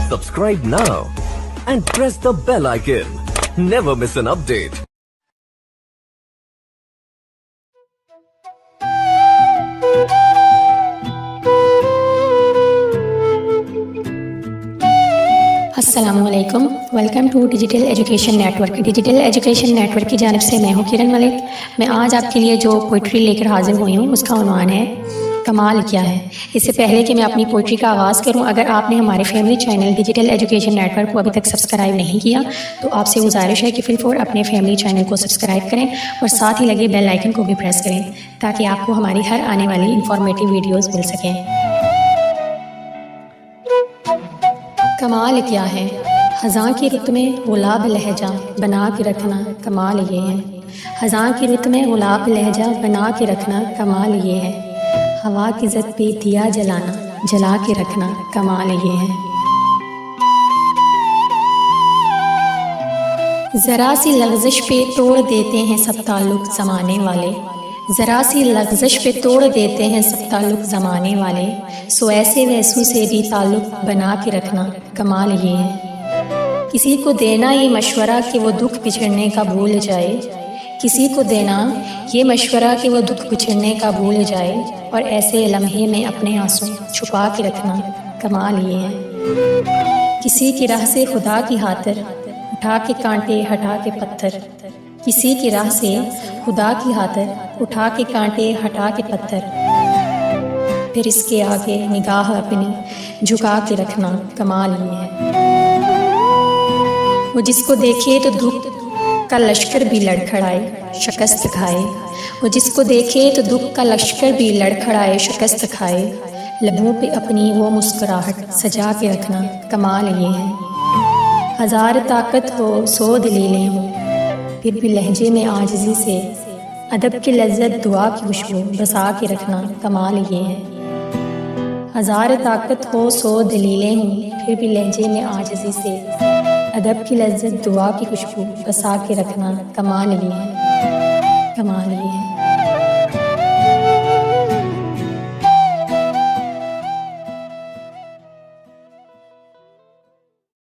Subscribe now and press the bell icon. Never miss an update. अस्सलामुअलैकुम, welcome to digital education network. Digital education network की जानिब से मैं हूँ किरण मलिक। मैं आज आपके लिए जो पोइट्री लेकर हाजिर हुई हूँ उसका उन्वान है कमाल क्या है। इससे पहले कि मैं अपनी पोइट्री का आगाज़ करूँ, अगर आपने हमारे family channel digital education network को अभी तक सब्सक्राइब नहीं किया तो आपसे गुजारिश है कि फिलफौर अपने फैमिली चैनल को सब्सक्राइब करें और साथ ही लगे बेल आइकन को भी प्रेस करें ताकि आपको हमारी हर आने वाली इंफॉर्मेटिव वीडियोज़ मिल सकें। कमाल क्या है, ख़ज़ां की रुत में गुलाब लहजा बना के रखना कमाल ये है। ख़ज़ां की रुत में गुलाब लहजा बना के रखना कमाल ये है। हवा की ज़द पे दिया जलाना जला के रखना कमाल ये है। ज़रा सी लग़ज़श पे तोड़ देते हैं सब ताल्लुक़ ज़माने वाले। ज़रा सी लग़ज़श पे तोड़ देते हैं सब ताल्लुक़ ज़माने वाले। सो ऐसे वैसों से भी ताल्लुक़ बना के रखना कमाल ये है। किसी को देना ये मशवरा कि वो दुख बिछड़ने का भूल जाए। किसी को देना ये मशवरा कि वो दुख बिछड़ने का भूल जाए और ऐसे लम्हे में अपने आंसू छुपा के रखना कमाल ये है। किसी की राह से खुदा की खातिर उठा के कांटे हटा के पत्थर। किसी की राह से खुदा की खातिर उठा के कांटे हटा के पत्थर। फिर इसके आगे निगाह अपनी झुका के रखना कमाल ये है। वो जिसको देखे तो दुख का लश्कर भी लड़खड़ाए शिकस्त खाए। वो जिसको देखे तो दुख का लश्कर भी लड़खड़ाए शिकस्त खाए। लबों पे अपनी वो मुस्कुराहट सजा के रखना कमाल ये है। हज़ार ताकत हो 100 दलीलें हों फिर भी लहजे में आजिज़ी से अदब की लज्जत दुआ की खुशबू बसा के रखना कमाल ये है। हज़ार ताकत हो 100 दलीलें हों फिर भी लहजे में आजिज़ी से अदब की लज्जत दुआ की खुशबू बसा के रखना कमाल ये है। कमाल ये है।